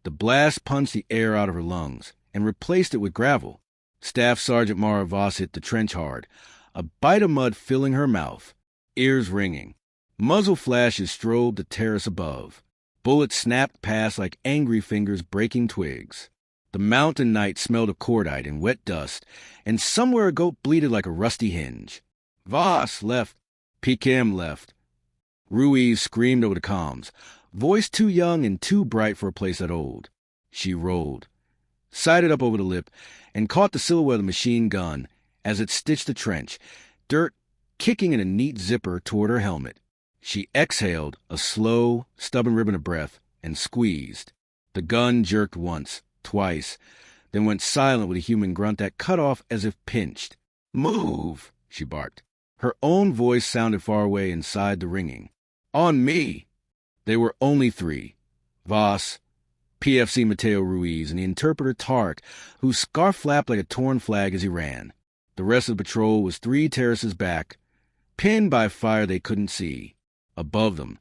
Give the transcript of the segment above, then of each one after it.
The blast punched the air out of her lungs and replaced it with gravel. Staff Sergeant Mara Voss hit the trench hard, a bite of mud filling her mouth, ears ringing. Muzzle flashes strobed the terrace above. Bullets snapped past like angry fingers breaking twigs. The mountain night smelled of cordite and wet dust, and somewhere a goat bleated like a rusty hinge. Voss left. P.K.M. left. Ruiz screamed over the comms, voice too young and too bright for a place that old. She rolled, sighted up over the lip, and caught the silhouette of the machine gun as it stitched the trench, dirt kicking in a neat zipper toward her helmet. She exhaled a slow, stubborn ribbon of breath and squeezed. The gun jerked once, twice, then went silent with a human grunt that cut off as if pinched. "Move!" she barked. Her own voice sounded far away inside the ringing. "On me!" They were only three. Voss, PFC Mateo Ruiz, and the interpreter Tarek, whose scarf flapped like a torn flag as he ran. The rest of the patrol was 3 terraces back, pinned by fire they couldn't see. Above them,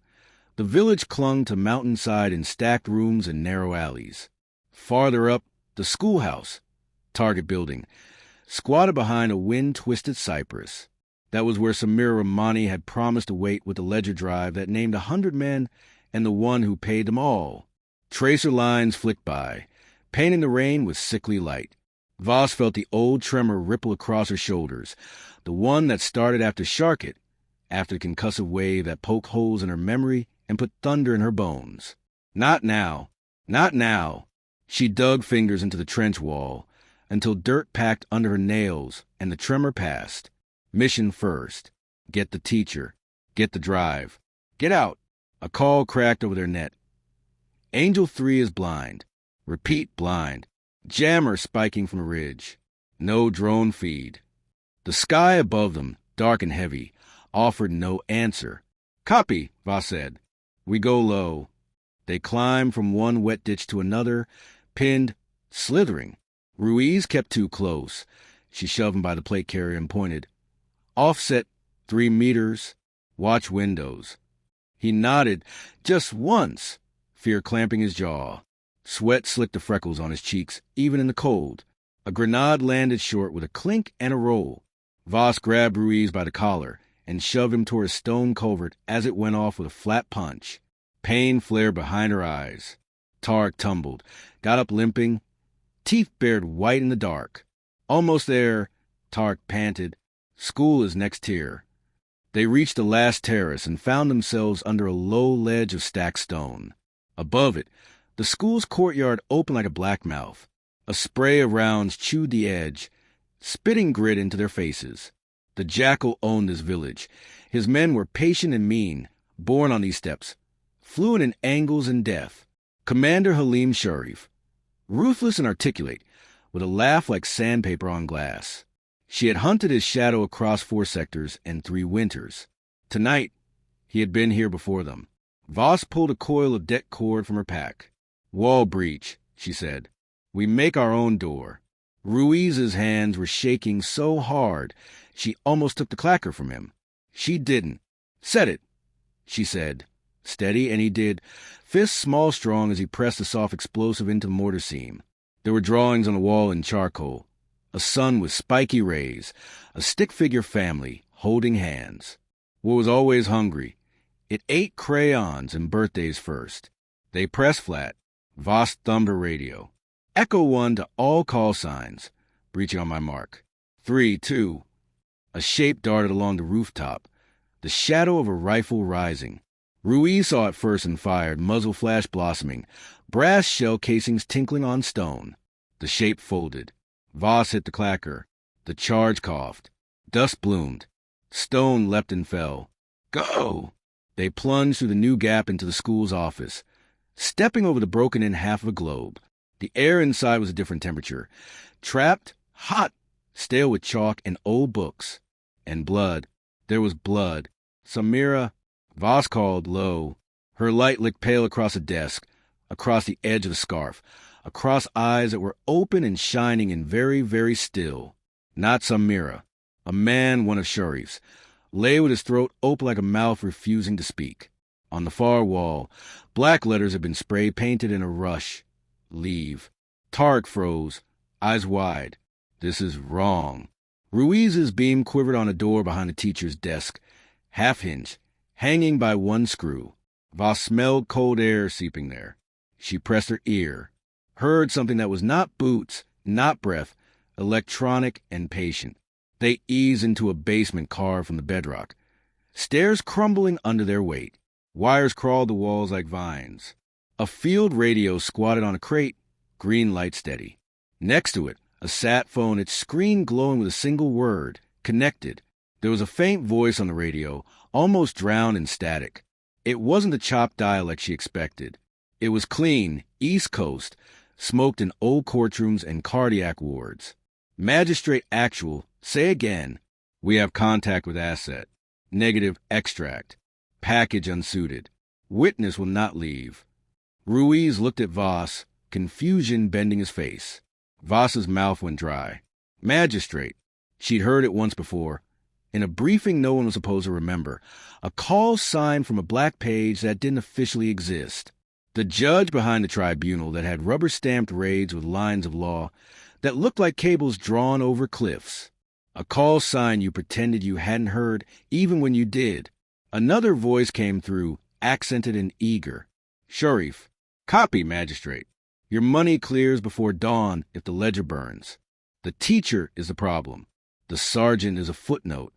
the village clung to mountainside in stacked rooms and narrow alleys. Farther up, the schoolhouse, target building, squatted behind a wind-twisted cypress. That was where Samira Rahmani had promised to wait with the ledger drive that named 100 men and the one who paid them all. Tracer lines flicked by, painting the rain with sickly light. Voss felt the old tremor ripple across her shoulders, the one that started after Sharkit, after the concussive wave that poked holes in her memory and put thunder in her bones. Not now. Not now. She dug fingers into the trench wall until dirt packed under her nails and the tremor passed. Mission first. Get the teacher. Get the drive. Get out. A call cracked over their net. Angel 3 is blind. Repeat blind. Jammer spiking from a ridge. No drone feed. The sky above them, dark and heavy, offered no answer. "Copy," Voss said. "We go low." They climbed from one wet ditch to another, pinned, slithering. Ruiz kept too close. She shoved him by the plate carrier and pointed. "Offset 3 meters. Watch windows." He nodded just once, fear clamping his jaw. Sweat slicked the freckles on his cheeks, even in the cold. A grenade landed short with a clink and a roll. Voss grabbed Ruiz by the collar and shoved him toward a stone culvert as it went off with a flat punch. Pain flared behind her eyes. Tarek tumbled, got up limping, teeth bared white in the dark. "Almost there," Tarek panted. "School is next here." They reached the last terrace and found themselves under a low ledge of stacked stone. Above it, the school's courtyard opened like a black mouth. A spray of rounds chewed the edge, spitting grit into their faces. The jackal owned this village. His men were patient and mean, born on these steps, fluent in angles and death. Commander Halim Sharif, ruthless and articulate, with a laugh like sandpaper on glass. She had hunted his shadow across 4 sectors and 3 winters. Tonight, he had been here before them. Voss pulled a coil of deck cord from her pack. "Wall breach," she said. "We make our own door." Ruiz's hands were shaking so hard she almost took the clacker from him. She didn't. "Set it," she said. Steady, and he did, fists small strong as he pressed the soft explosive into the mortar seam. There were drawings on the wall in charcoal. A sun with spiky rays, a stick-figure family holding hands. What was always hungry. It ate crayons and birthdays first. They pressed flat. Voss thumbed her radio. "Echo 1 to all call signs." Breaching on my mark. 3, 2. A shape darted along the rooftop, the shadow of a rifle rising. Ruiz saw it first and fired, muzzle flash blossoming, brass shell casings tinkling on stone. The shape folded. Voss hit the clacker. The charge coughed. Dust bloomed. Stone leapt and fell. "Go!" They plunged through the new gap into the school's office, stepping over the broken-in half of a globe. The air inside was a different temperature. Trapped, hot, stale with chalk and old books. And blood. There was blood. "Samira," Voss called low. Her light licked pale across a desk, across the edge of the scarf, across eyes that were open and shining and very, very still. Not Samira. A man, one of Sharif's, lay with his throat open like a mouth refusing to speak. On the far wall, black letters had been spray-painted in a rush. Leave. Tarek froze, eyes wide. This is wrong. Ruiz's beam quivered on a door behind the teacher's desk, half-hinge, hanging by one screw. Voss smelled cold air seeping there. She pressed her ear, heard something that was not boots, not breath, electronic and patient. They eased into a basement carved from the bedrock, stairs crumbling under their weight. Wires crawled the walls like vines. A field radio squatted on a crate, green light steady. Next to it, a sat phone, its screen glowing with a single word, connected. There was a faint voice on the radio, almost drowned in static. It wasn't the chopped dialect she expected. It was clean, East Coast, smoked in old courtrooms and cardiac wards. Magistrate actual, say again. We have contact with asset. Negative extract. Package unsuited. Witness will not leave. Ruiz looked at Voss, confusion bending his face. Voss's mouth went dry. Magistrate. She'd heard it once before. In a briefing no one was supposed to remember. A call signed from a black page that didn't officially exist. The judge behind the tribunal that had rubber-stamped raids with lines of law that looked like cables drawn over cliffs. A call sign you pretended you hadn't heard even when you did. Another voice came through, accented and eager. Sharif. Copy, magistrate. Your money clears before dawn if the ledger burns. The teacher is the problem. The sergeant is a footnote.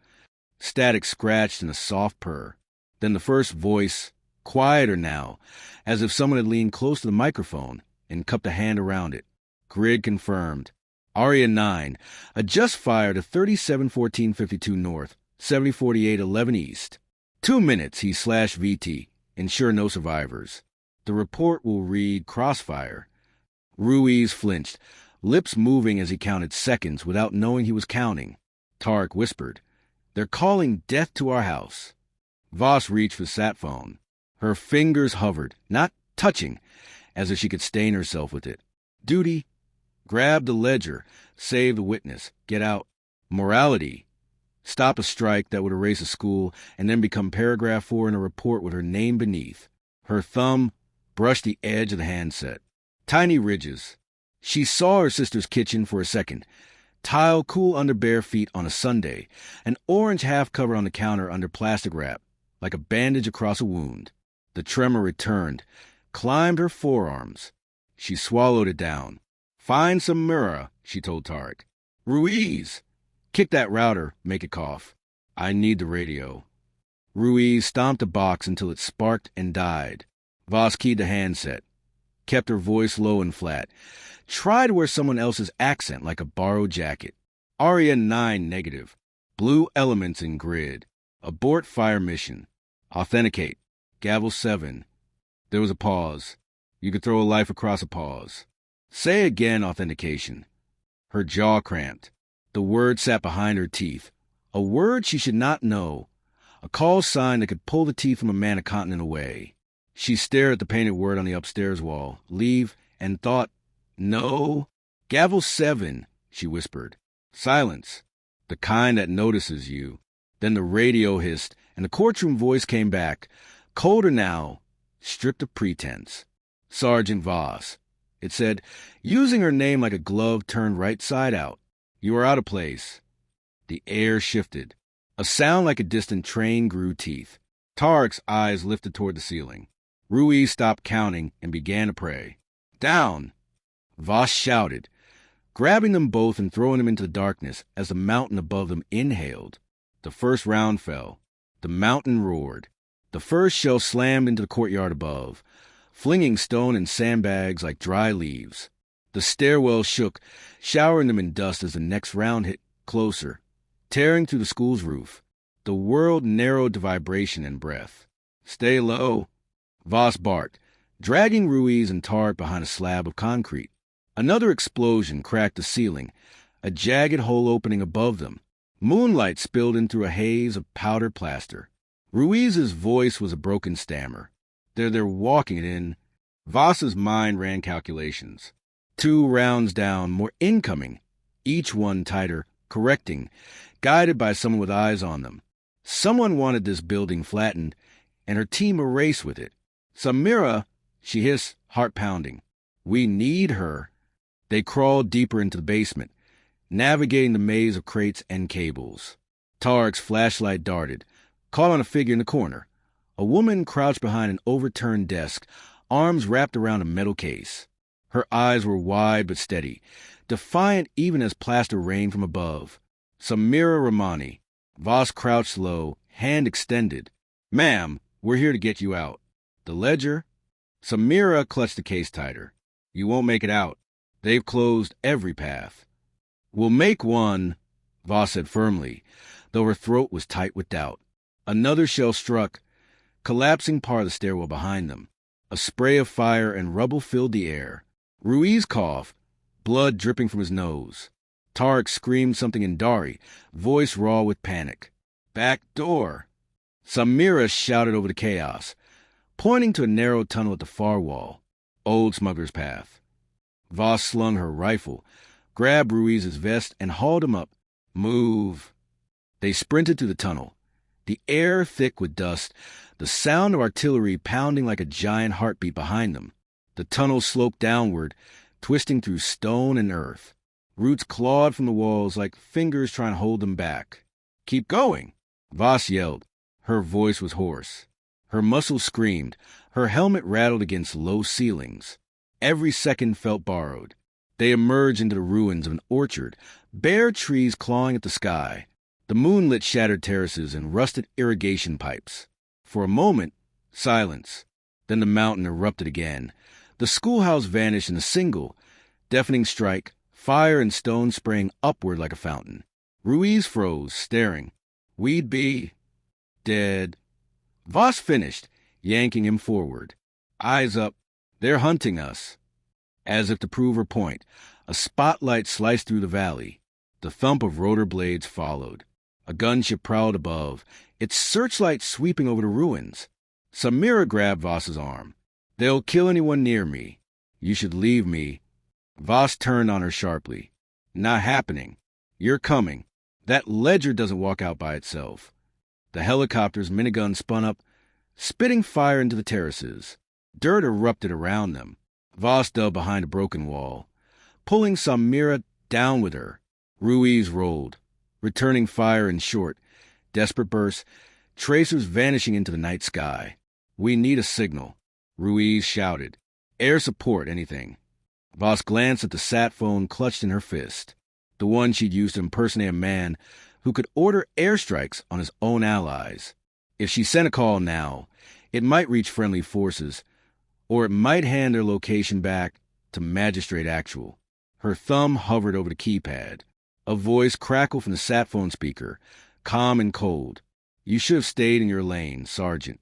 Static scratched in a soft purr. Then the first voice, quieter now, as if someone had leaned close to the microphone and cupped a hand around it. Grid confirmed. Aria 9, adjust fire to 371452 north, 704811 east. 2 minutes, he slashed VT. Ensure no survivors. The report will read crossfire. Ruiz flinched, lips moving as he counted seconds without knowing he was counting. Tarek whispered, They're calling death to our house. Voss reached for the sat phone. Her fingers hovered, not touching, as if she could stain herself with it. Duty. Grab the ledger. Save the witness. Get out. Morality. Stop a strike that would erase a school and then become paragraph 4 in a report with her name beneath. Her thumb brushed the edge of the handset. Tiny ridges. She saw her sister's kitchen for a second. Tile cool under bare feet on a Sunday. An orange half cover on the counter under plastic wrap, like a bandage across a wound. The tremor returned, climbed her forearms. She swallowed it down. Find some mirror, she told Tarek. Ruiz! Kick that router, make it cough. I need the radio. Ruiz stomped a box until it sparked and died. Voss keyed the handset. Kept her voice low and flat. Tried to wear someone else's accent like a borrowed jacket. Aria 9 negative. Blue elements in grid. Abort fire mission. Authenticate. Gavel 7. There was a pause. You could throw a life across a pause. Say again, authentication. Her jaw cramped. The word sat behind her teeth. A word she should not know. A call sign that could pull the teeth from a man a continent away. She stared at the painted word on the upstairs wall, leave, and thought, no. Gavel 7, she whispered. Silence. The kind that notices you. Then the radio hissed, and the courtroom voice came back, colder now, stripped of pretense. Sergeant Voss. It said, using her name like a glove turned right side out. You are out of place. The air shifted. A sound like a distant train grew teeth. Tarek's eyes lifted toward the ceiling. Ruiz stopped counting and began to pray. Down! Voss shouted, grabbing them both and throwing them into the darkness as the mountain above them inhaled. The first round fell. The mountain roared. The first shell slammed into the courtyard above, flinging stone and sandbags like dry leaves. The stairwell shook, showering them in dust as the next round hit closer, tearing through the school's roof. The world narrowed to vibration and breath. Stay low. Voss barked, dragging Ruiz and Tarek behind a slab of concrete. Another explosion cracked the ceiling, a jagged hole opening above them. Moonlight spilled in through a haze of powdered plaster. Ruiz's voice was a broken stammer. They're walking it in. Voss's mind ran calculations. 2 rounds down, more incoming. Each one tighter, correcting, guided by someone with eyes on them. Someone wanted this building flattened, and her team erased with it. Samira, she hissed, heart pounding. We need her. They crawled deeper into the basement, navigating the maze of crates and cables. Tarek's flashlight darted, caught on a figure in the corner. A woman crouched behind an overturned desk, arms wrapped around a metal case. Her eyes were wide but steady, defiant even as plaster rained from above. Samira Rahmani. Voss crouched low, hand extended. "Ma'am, we're here to get you out." "The ledger?" Samira clutched the case tighter. "You won't make it out. They've closed every path." "We'll make one," Voss said firmly, though her throat was tight with doubt. Another shell struck, collapsing part of the stairwell behind them. A spray of fire and rubble filled the air. Ruiz coughed, blood dripping from his nose. Tarek screamed something in Dari, voice raw with panic. "Back door!" Samira shouted over the chaos, pointing to a narrow tunnel at the far wall. "Old Smuggler's Path." Voss slung her rifle, grabbed Ruiz's vest, and hauled him up. "Move." They sprinted through the tunnel, the air thick with dust, the sound of artillery pounding like a giant heartbeat behind them. The tunnel sloped downward, twisting through stone and earth. Roots clawed from the walls like fingers trying to hold them back. "Keep going!" Voss yelled. Her voice was hoarse. Her muscles screamed. Her helmet rattled against low ceilings. Every second felt borrowed. They emerged into the ruins of an orchard, bare trees clawing at the sky. The moonlit shattered terraces and rusted irrigation pipes. For a moment, silence. Then the mountain erupted again. The schoolhouse vanished in a single, deafening strike, fire and stone spraying upward like a fountain. Ruiz froze, staring. "We'd be dead." Voss finished, yanking him forward. "Eyes up. They're hunting us." As if to prove her point, a spotlight sliced through the valley. The thump of rotor blades followed. A gunship prowled above, its searchlight sweeping over the ruins. Samira grabbed Voss's arm. "They'll kill anyone near me. You should leave me." Voss turned on her sharply. "Not happening. You're coming. That ledger doesn't walk out by itself." The helicopter's minigun spun up, spitting fire into the terraces. Dirt erupted around them. Voss dug behind a broken wall, pulling Samira down with her. Ruiz rolled, returning fire in short, desperate bursts, tracers vanishing into the night sky. "We need a signal," Ruiz shouted. "Air support, anything." Voss glanced at the sat phone clutched in her fist, the one she'd used to impersonate a man who could order airstrikes on his own allies. If she sent a call now, it might reach friendly forces, or it might hand their location back to Magistrate Actual. Her thumb hovered over the keypad. A voice crackled from the sat phone speaker, calm and cold. "You should have stayed in your lane, Sergeant."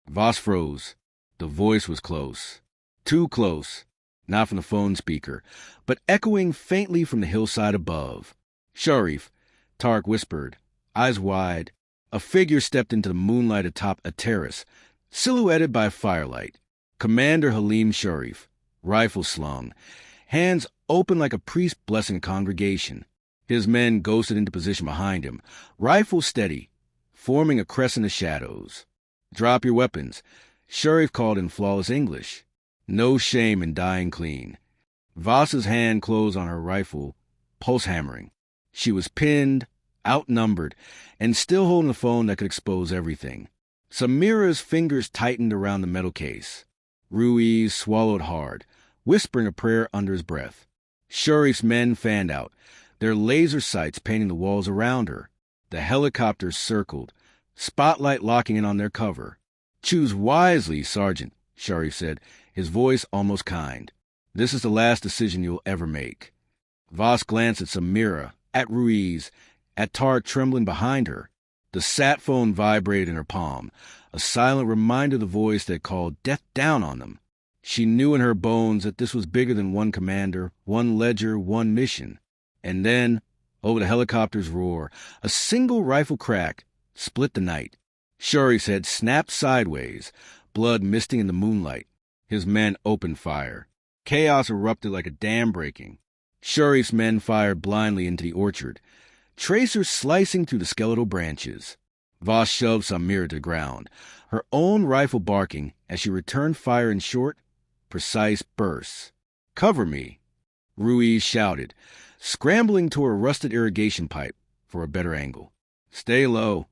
Voss froze. The voice was close. Too close. Not from the phone speaker, but echoing faintly from the hillside above. "Sharif," Tarek whispered, eyes wide. A figure stepped into the moonlight atop a terrace, silhouetted by firelight. Commander Halim Sharif, rifle slung, hands open like a priest blessing a congregation. His men ghosted into position behind him, rifle steady, forming a crest in the shadows. "Drop your weapons," Sharif called in flawless English. No shame in dying clean. Voss's hand closed on her rifle, pulse hammering. She was pinned, outnumbered, and still holding the phone that could expose everything. Samira's fingers tightened around the metal case. Ruiz swallowed hard, whispering a prayer under his breath. Sharif's men fanned out, their laser sights painting the walls around her. The helicopters circled, spotlight locking in on their cover. "Choose wisely, Sergeant," Sharif said, his voice almost kind. "This is the last decision you'll ever make." Voss glanced at Samira, at Ruiz, at Tarek trembling behind her. The sat phone vibrated in her palm, a silent reminder of the voice that called death down on them. She knew in her bones that this was bigger than one commander, one ledger, one mission. And then, over the helicopter's roar, a single rifle crack split the night. Sharif's head snapped sideways, blood misting in the moonlight. His men opened fire. Chaos erupted like a dam breaking. Sharif's men fired blindly into the orchard, tracers slicing through the skeletal branches. Voss shoved Samira to the ground, her own rifle barking as she returned fire in short, precise bursts. Cover me, Ruiz shouted, scrambling toward a rusted irrigation pipe for a better angle. Stay low,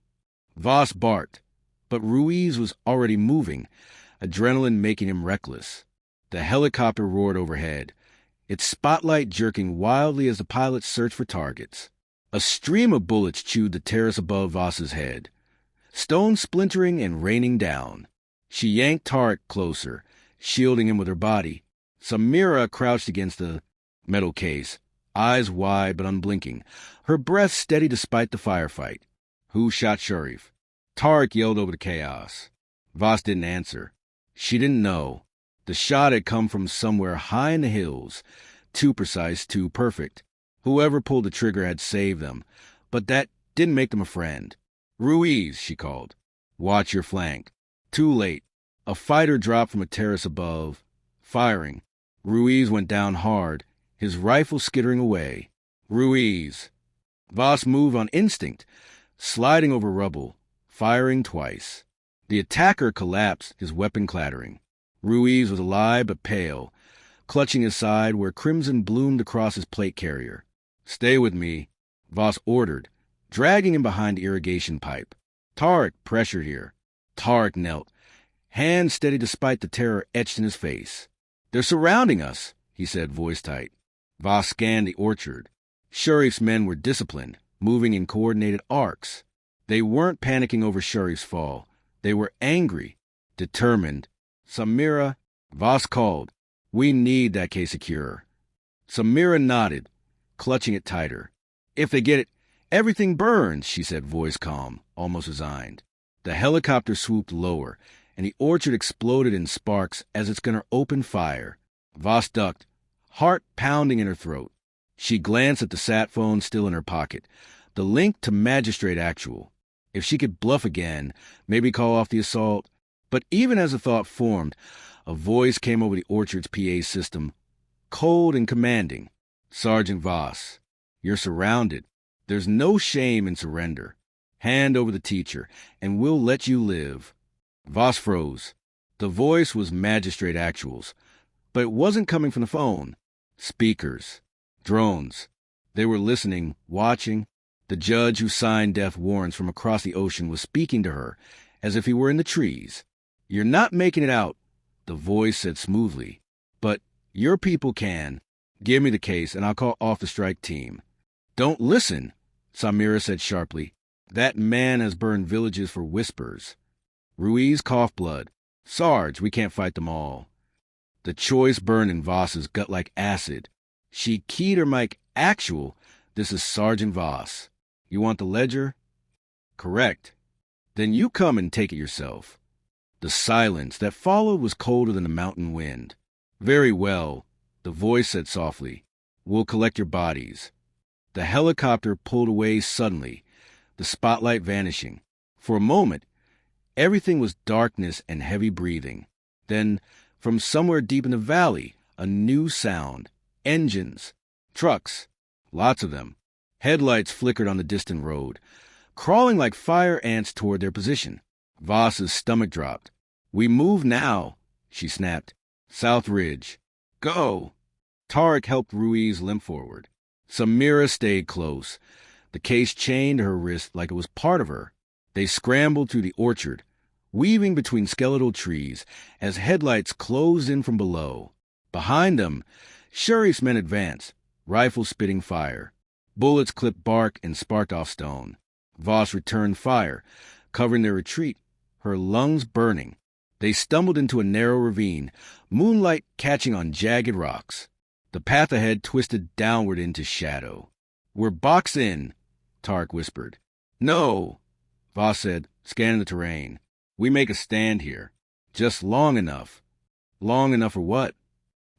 Voss barked, but Ruiz was already moving, adrenaline making him reckless. The helicopter roared overhead, its spotlight jerking wildly as the pilots searched for targets. A stream of bullets chewed the terrace above Voss's head, stones splintering and raining down. She yanked Tarek closer, shielding him with her body. Samira crouched against the metal case, eyes wide but unblinking, her breath steady despite the firefight. Who shot Sharif? Tarek yelled over the chaos. Voss didn't answer. She didn't know. The shot had come from somewhere high in the hills, too precise, too perfect. Whoever pulled the trigger had saved them, but that didn't make them a friend. Ruiz, she called. Watch your flank. Too late. A fighter dropped from a terrace above, firing. Ruiz went down hard, his rifle skittering away. Ruiz. Voss moved on instinct, sliding over rubble, firing twice. The attacker collapsed, his weapon clattering. Ruiz was alive but pale, clutching his side where crimson bloomed across his plate carrier. Stay with me, Voss ordered, dragging him behind the irrigation pipe. Tarek, pressure here. Tarek knelt, hand steady despite the terror etched in his face. They're surrounding us, he said, voice tight. Voss scanned the orchard. Sharif's men were disciplined, moving in coordinated arcs. They weren't panicking over Sharif's fall. They were angry, determined. Samira, Voss called. We need that case secure. Samira nodded, clutching it tighter. If they get it, everything burns, she said, voice calm, almost resigned. The helicopter swooped lower, and the orchard exploded in sparks as its gunner opened fire. Voss ducked, heart pounding in her throat. She glanced at the sat phone still in her pocket, the link to Magistrate Actual. If she could bluff again, maybe call off the assault. But even as the thought formed, a voice came over the orchard's PA system, cold and commanding. Sergeant Voss, you're surrounded. There's no shame in surrender. Hand over the teacher, and we'll let you live. Voss froze. The voice was Magistrate Actual's, but it wasn't coming from the phone. Speakers. Drones. They were listening, watching. The judge who signed death warrants from across the ocean was speaking to her, as if he were in the trees. You're not making it out, the voice said smoothly. But your people can. Give me the case, and I'll call off the strike team. Don't listen, Samira said sharply. That man has burned villages for whispers. Ruiz coughed blood. Sarge, we can't fight them all. The choice burned in Voss's gut like acid. She keyed her mic. Actual, this is Sergeant Voss. You want the ledger? Correct. Then you come and take it yourself. The silence that followed was colder than the mountain wind. Very well, the voice said softly. We'll collect your bodies. The helicopter pulled away suddenly, the spotlight vanishing. For a moment, everything was darkness and heavy breathing. Then, from somewhere deep in the valley, a new sound. Engines. Trucks. Lots of them. Headlights flickered on the distant road, crawling like fire ants toward their position. Voss's stomach dropped. We move now, she snapped. South Ridge. Go! Tarek helped Ruiz limp forward. Samira stayed close. The case chained to her wrist like it was part of her. They scrambled through the orchard, weaving between skeletal trees as headlights closed in from below. Behind them, Sharif's men advanced, rifles spitting fire. Bullets clipped bark and sparked off stone. Voss returned fire, covering their retreat, her lungs burning. They stumbled into a narrow ravine, moonlight catching on jagged rocks. The path ahead twisted downward into shadow. We're boxed in, Tarek whispered. No, Voss said, scanning the terrain. We make a stand here. Just long enough. Long enough for what?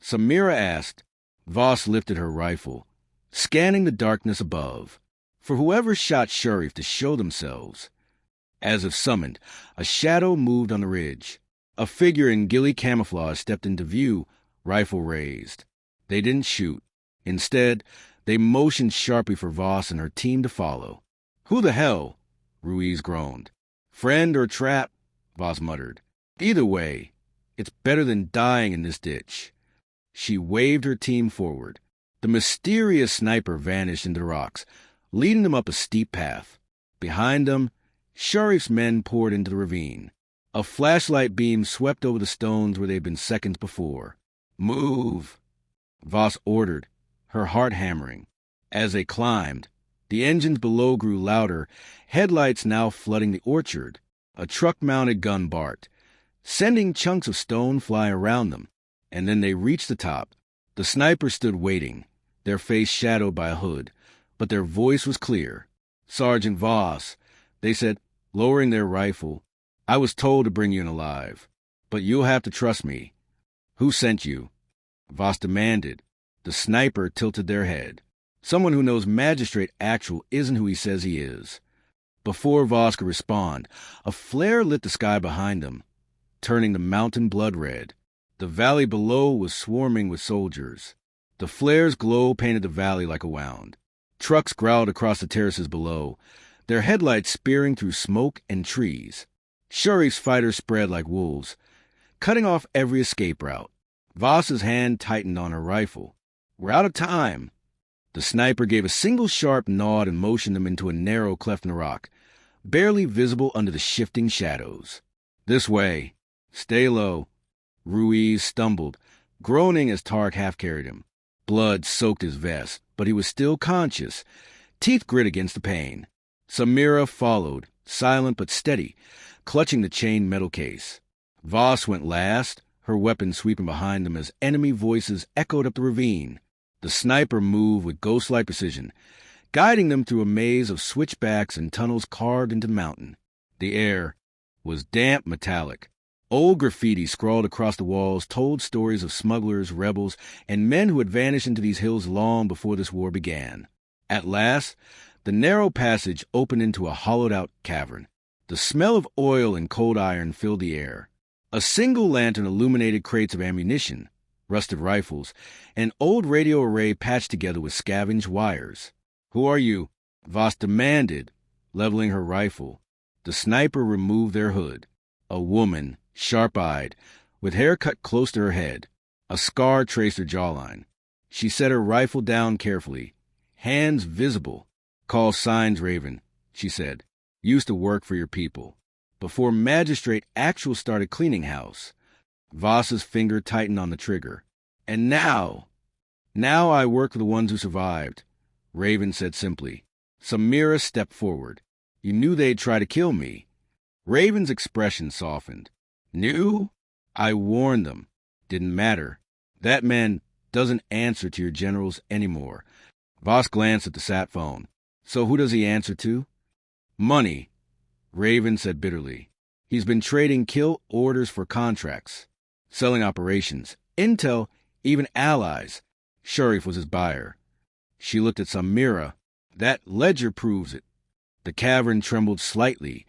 Samira asked. Voss lifted her rifle, scanning the darkness above, for whoever shot Sharif to show themselves. As if summoned, a shadow moved on the ridge. A figure in ghillie camouflage stepped into view, rifle raised. They didn't shoot. Instead, they motioned sharply for Voss and her team to follow. Who the hell? Ruiz groaned. Friend or trap? Voss muttered. Either way, it's better than dying in this ditch. She waved her team forward. The mysterious sniper vanished into the rocks, leading them up a steep path. Behind them, Sharif's men poured into the ravine. A flashlight beam swept over the stones where they'd been seconds before. "Move," Voss ordered, her heart hammering. As they climbed, the engines below grew louder, headlights now flooding the orchard. A truck-mounted gun barked, sending chunks of stone flying around them. And then they reached the top. The sniper stood waiting, their face shadowed by a hood, but their voice was clear. "Sergeant Voss," they said, lowering their rifle. "I was told to bring you in alive, but you'll have to trust me." "Who sent you?" Voss demanded. The sniper tilted their head. "Someone who knows Magistrate Actual isn't who he says he is." Before Voss could respond, a flare lit the sky behind them, turning the mountain blood red. The valley below was swarming with soldiers. The flare's glow painted the valley like a wound. Trucks growled across the terraces below, their headlights spearing through smoke and trees. Sharif's fighters spread like wolves, cutting off every escape route. Voss's hand tightened on her rifle. "We're out of time." The sniper gave a single sharp nod and motioned them into a narrow cleft in the rock, barely visible under the shifting shadows. "This way. Stay low." Ruiz stumbled, groaning as Tark half-carried him. Blood soaked his vest, but he was still conscious, teeth grit against the pain. Samira followed, silent but steady, clutching the chain metal case. Voss went last, her weapon sweeping behind them as enemy voices echoed up the ravine. The sniper moved with ghost-like precision, guiding them through a maze of switchbacks and tunnels carved into the mountain. The air was damp metallic. Old graffiti scrawled across the walls told stories of smugglers, rebels, and men who had vanished into these hills long before this war began. At last, the narrow passage opened into a hollowed-out cavern. The smell of oil and cold iron filled the air. A single lantern illuminated crates of ammunition, rusted rifles, an old radio array patched together with scavenged wires. "Who are you?" Voss demanded, leveling her rifle. The sniper removed their hood. A woman, sharp-eyed, with hair cut close to her head. A scar traced her jawline. She set her rifle down carefully, hands visible. "Call signs, Raven," she said. "Used to work for your people. Before Magistrate Actual started cleaning house." Voss's finger tightened on the trigger. "And now I work for the ones who survived," Raven said simply. Samira stepped forward. "You knew they'd try to kill me." Raven's expression softened. "Knew? I warned them. Didn't matter. That man doesn't answer to your generals anymore." Voss glanced at the sat phone. "So who does he answer to?" "Money," Raven said bitterly. "He's been trading kill orders for contracts, selling operations, intel, even allies. Sharif was his buyer." She looked at Samira. "That ledger proves it." The cavern trembled slightly.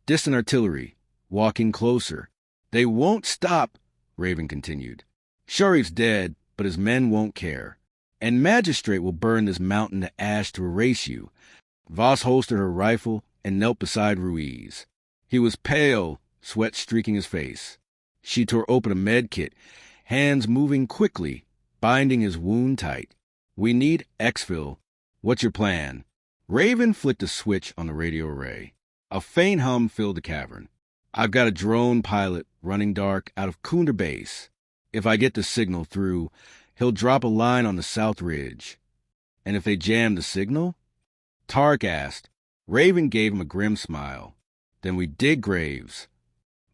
Distant artillery, walking closer. "They won't stop," Raven continued. "Sharif's dead, but his men won't care. And Magistrate will burn this mountain to ash to erase you." Voss holstered her rifle and knelt beside Ruiz. He was pale, sweat streaking his face. She tore open a med kit, hands moving quickly, binding his wound tight. "We need exfil. What's your plan?" Raven flicked a switch on the radio array. A faint hum filled the cavern. "I've got a drone pilot running dark out of Kunder Base. If I get the signal through, he'll drop a line on the south ridge." "And if they jam the signal?" Tark asked. Raven gave him a grim smile. "Then we dig graves."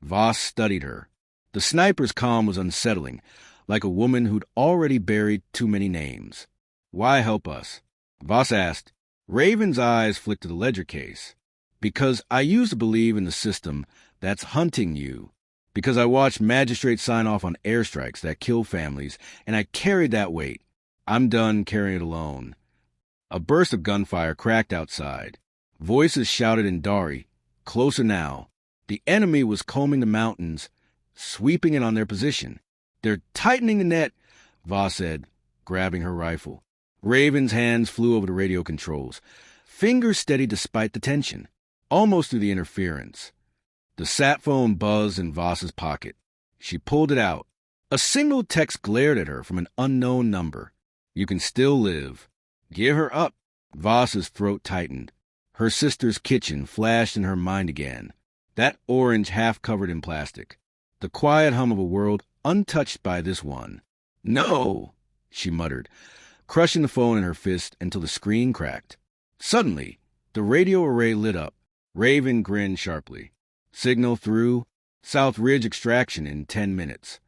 Voss studied her. The sniper's calm was unsettling, like a woman who'd already buried too many names. "Why help us?" Voss asked. Raven's eyes flicked to the ledger case. "Because I used to believe in the system that's hunting you. Because I watched magistrates sign off on airstrikes that kill families, and I carried that weight. I'm done carrying it alone." A burst of gunfire cracked outside. Voices shouted in Dari, "Closer now." The enemy was combing the mountains, sweeping in on their position. "They're tightening the net," Voss said, grabbing her rifle. Raven's hands flew over the radio controls, fingers steady despite the tension, almost through the interference. The sat phone buzzed in Voss's pocket. She pulled it out. A single text glared at her from an unknown number. You can still live. Get her up. Voss's throat tightened. Her sister's kitchen flashed in her mind again. That orange half covered in plastic. The quiet hum of a world untouched by this one. No, she muttered, crushing the phone in her fist until the screen cracked. Suddenly, the radio array lit up. Raven grinned sharply. Signal through. South Ridge extraction in 10 minutes.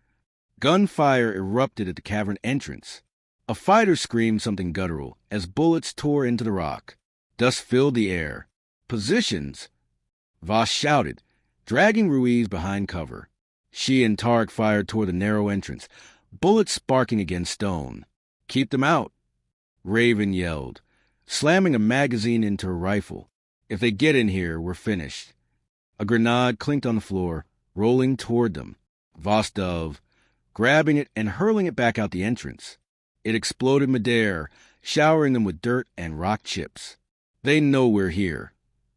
Gunfire erupted at the cavern entrance. A fighter screamed something guttural as bullets tore into the rock. Dust filled the air. Positions! Voss shouted, dragging Ruiz behind cover. She and Tarek fired toward the narrow entrance, bullets sparking against stone. Keep them out, Raven yelled, slamming a magazine into her rifle. If they get in here, we're finished. A grenade clinked on the floor, rolling toward them. Voss dove, grabbing it and hurling it back out the entrance. It exploded midair, showering them with dirt and rock chips. They know we're here,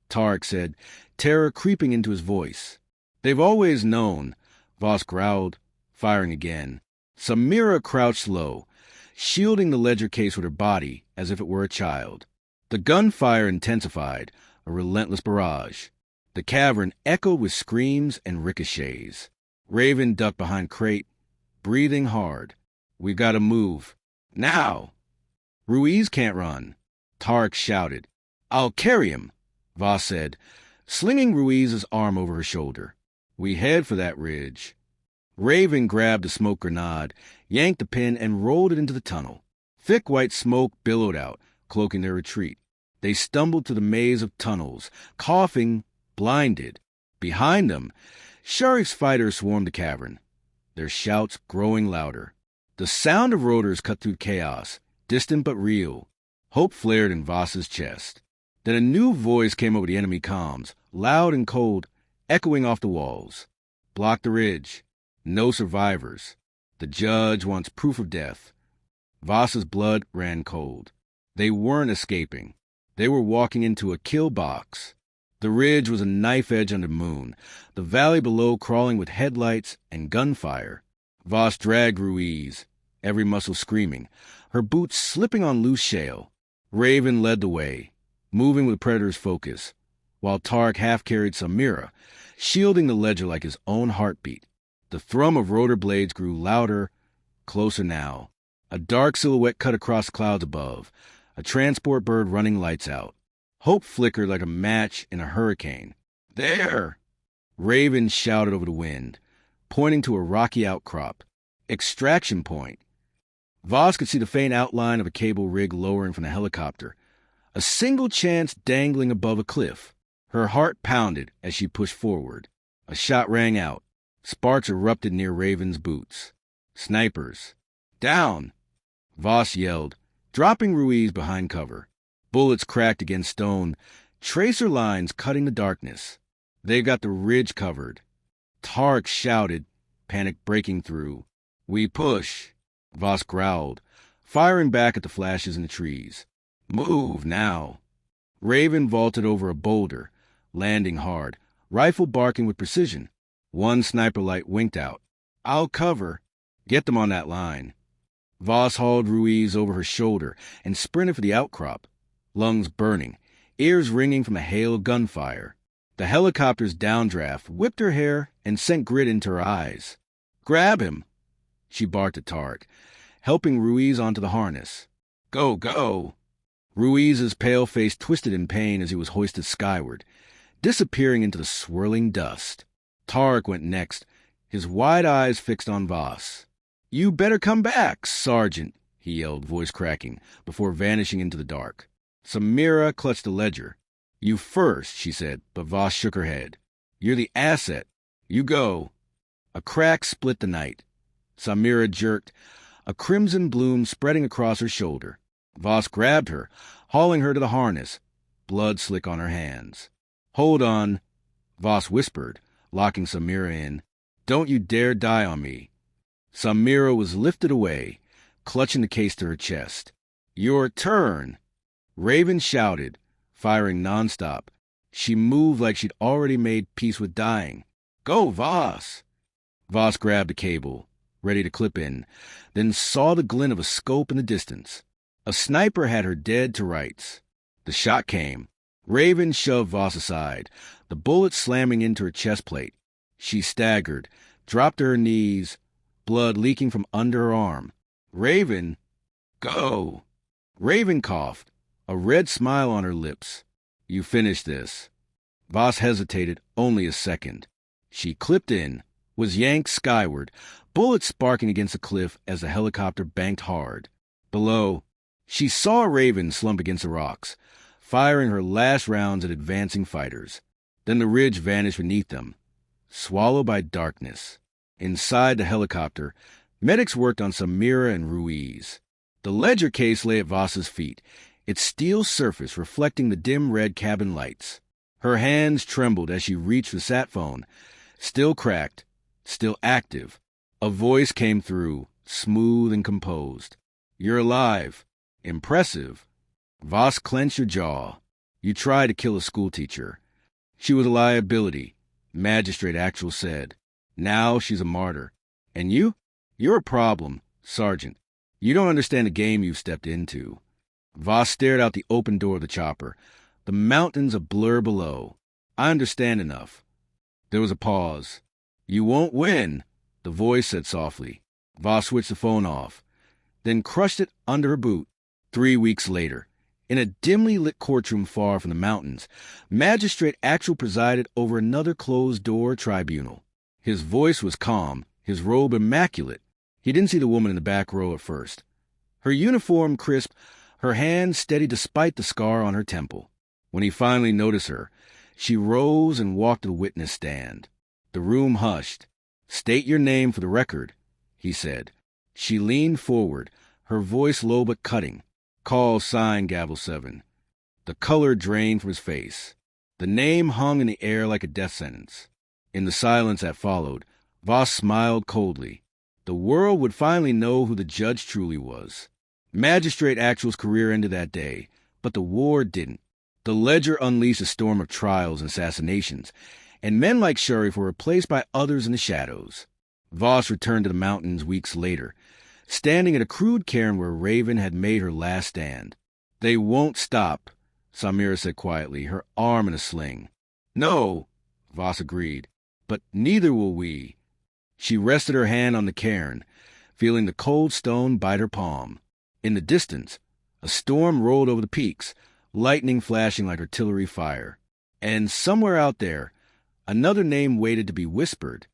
Tarek said, terror creeping into his voice. They've always known, Voss growled, firing again. Samira crouched low, shielding the ledger case with her body as if it were a child. The gunfire intensified, a relentless barrage. The cavern echoed with screams and ricochets. Raven ducked behind Crate, breathing hard. We've got to move. Now! Ruiz can't run, Tarek shouted. I'll carry him, Voss said, slinging Ruiz's arm over her shoulder. We head for that ridge. Raven grabbed a smoke grenade, yanked the pin, and rolled it into the tunnel. Thick white smoke billowed out, cloaking their retreat. They stumbled to the maze of tunnels, coughing, blinded. Behind them, Sharif's fighters swarmed the cavern, their shouts growing louder. The sound of rotors cut through chaos, distant but real. Hope flared in Voss's chest. Then a new voice came over the enemy comms, loud and cold, echoing off the walls. Block the ridge. No survivors. The judge wants proof of death. Voss's blood ran cold. They weren't escaping. They were walking into a kill box. The ridge was a knife edge under the moon, the valley below crawling with headlights and gunfire. Voss dragged Ruiz, every muscle screaming, her boots slipping on loose shale. Raven led the way, moving with Predator's focus, while Tarek half-carried Samira, shielding the ledger like his own heartbeat. The thrum of rotor blades grew louder, closer now. A dark silhouette cut across clouds above, a transport bird running lights out. Hope flickered like a match in a hurricane. There! Raven shouted over the wind, pointing to a rocky outcrop. Extraction point. Voss could see the faint outline of a cable rig lowering from the helicopter. A single chance dangling above a cliff. Her heart pounded as she pushed forward. A shot rang out. Sparks erupted near Raven's boots. Snipers. Down! Voss yelled, dropping Ruiz behind cover. Bullets cracked against stone, tracer lines cutting the darkness. They got the ridge covered. Tarek shouted, panic breaking through. We push, Voss growled, firing back at the flashes in the trees. Move now. Raven vaulted over a boulder, landing hard, rifle barking with precision. One sniper light winked out. I'll cover. Get them on that line. Voss hauled Ruiz over her shoulder and sprinted for the outcrop, lungs burning, ears ringing from a hail of gunfire. The helicopter's downdraft whipped her hair and sent grit into her eyes. Grab him, she barked at Tarek, helping Ruiz onto the harness. Go, go! Ruiz's pale face twisted in pain as he was hoisted skyward, disappearing into the swirling dust. Tarek went next, his wide eyes fixed on Voss. You better come back, Sergeant, he yelled, voice cracking, before vanishing into the dark. Samira clutched the ledger. You first, she said, but Voss shook her head. You're the asset. You go. A crack split the night. Samira jerked, a crimson bloom spreading across her shoulder. Voss grabbed her, hauling her to the harness, blood slick on her hands. Hold on, Voss whispered, locking Samira in. Don't you dare die on me. Samira was lifted away, clutching the case to her chest. Your turn! Raven shouted, firing nonstop. She moved like she'd already made peace with dying. Go, Voss! Voss grabbed the cable, ready to clip in, then saw the glint of a scope in the distance. A sniper had her dead to rights. The shot came. Raven shoved Voss aside, the bullet slamming into her chest plate. She staggered, dropped to her knees, blood leaking from under her arm. Raven, go! Raven coughed, a red smile on her lips. You finished this. Voss hesitated only a second. She clipped in, was yanked skyward, bullets sparking against the cliff as the helicopter banked hard. Below, she saw Raven slump against the rocks, firing her last rounds at advancing fighters. Then the ridge vanished beneath them, swallowed by darkness. Inside the helicopter, medics worked on Samira and Ruiz. The ledger case lay at Voss's feet, its steel surface reflecting the dim red cabin lights. Her hands trembled as she reached the sat phone, still cracked, still active. A voice came through, smooth and composed. You're alive. Impressive. Voss clenched her jaw. You tried to kill a schoolteacher. She was a liability, Magistrate Actual said. Now she's a martyr. And you? You're a problem, Sergeant. You don't understand the game you've stepped into. Voss stared out the open door of the chopper. The mountains a blur below. I understand enough. There was a pause. You won't win, the voice said softly. Voss switched the phone off, then crushed it under her boot. 3 weeks later, in a dimly lit courtroom far from the mountains, Magistrate Actual presided over another closed-door tribunal. His voice was calm, his robe immaculate. He didn't see the woman in the back row at first. Her uniform crisp, her hand steady despite the scar on her temple. When he finally noticed her, she rose and walked to the witness stand. The room hushed. State your name for the record, he said. She leaned forward, her voice low but cutting. Call sign, Gavel 7. The color drained from his face. The name hung in the air like a death sentence. In the silence that followed, Voss smiled coldly. The world would finally know who the judge truly was. Magistrate Actual's career ended that day, but the war didn't. The ledger unleashed a storm of trials and assassinations, and men like Sharif were replaced by others in the shadows. Voss returned to the mountains weeks later, standing at a crude cairn where Raven had made her last stand. They won't stop, Samira said quietly, her arm in a sling. No, Voss agreed, but neither will we. She rested her hand on the cairn, feeling the cold stone bite her palm. In the distance, a storm rolled over the peaks, lightning flashing like artillery fire. And somewhere out there, another name waited to be whispered.